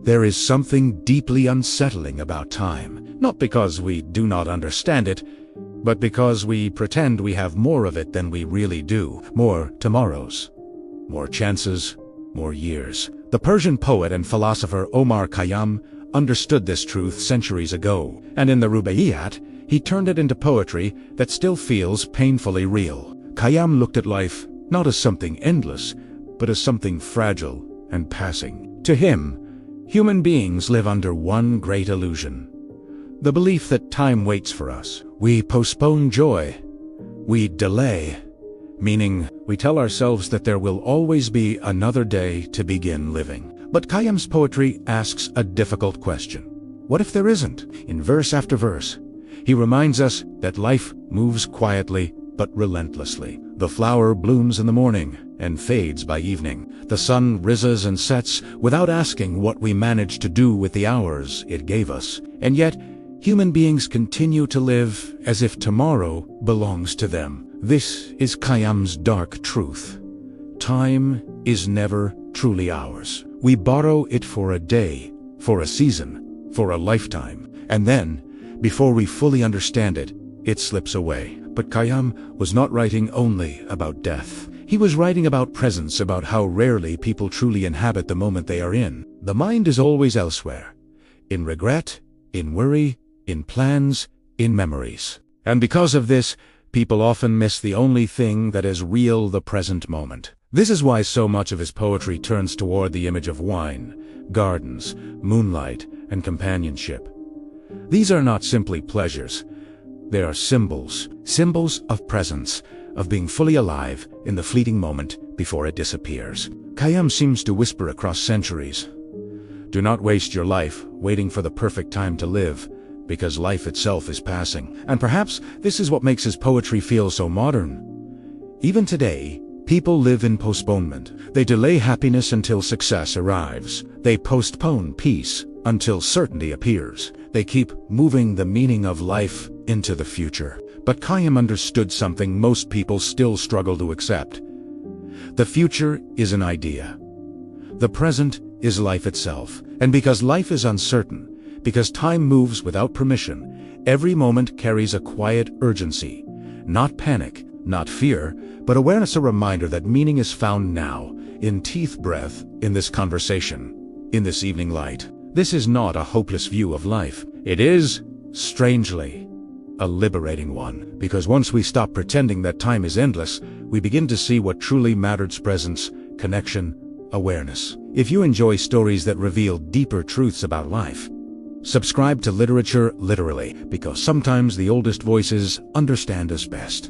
There is something deeply unsettling about time, not because we do not understand it, but because we pretend we have more of it than we really do. More tomorrows, more chances, more years. The Persian poet and philosopher Omar Khayyam understood this truth centuries ago, and in the Rubáiyát, he turned it into poetry that still feels painfully real. Khayyam looked at life not as something endless, but as something fragile and passing. To him, human beings live under one great illusion: the belief that time waits for us. We postpone joy. We delay, meaning we tell ourselves that there will always be another day to begin living. But Khayyam's poetry asks a difficult question. What if there isn't? In verse after verse, he reminds us that life moves quietly but relentlessly. The flower blooms in the morning and fades by evening. The sun rises and sets without asking what we manage to do with the hours it gave us. And yet, human beings continue to live as if tomorrow belongs to them. This is Khayyam's dark truth. Time is never truly ours. We borrow it for a day, for a season, for a lifetime, and then, before we fully understand it, it slips away. But Khayyam was not writing only about death. He was writing about presence, about how rarely people truly inhabit the moment they are in. The mind is always elsewhere, in regret, in worry, in plans, in memories. And because of this, people often miss the only thing that is real: the present moment. This is why so much of his poetry turns toward the image of wine, gardens, moonlight, and companionship. These are not simply pleasures. They are symbols of presence, of being fully alive in the fleeting moment before it disappears. Khayyam seems to whisper across centuries: do not waste your life waiting for the perfect time to live, because life itself is passing. And perhaps this is what makes his poetry feel so modern. Even today, people live in postponement. They delay happiness until success arrives. They postpone peace until certainty appears. They keep moving the meaning of life into the future. But Khayyam understood something most people still struggle to accept. The future is an idea. The present is life itself. And because life is uncertain, because time moves without permission, every moment carries a quiet urgency. Not panic, not fear, but awareness, a reminder that meaning is found now, in teeth breath, in this conversation, in this evening light. This is not a hopeless view of life. It is, strangely, a liberating one. Because once we stop pretending that time is endless, we begin to see what truly matters: presence, connection, awareness. If you enjoy stories that reveal deeper truths about life, subscribe to Literature Literally, because sometimes the oldest voices understand us best.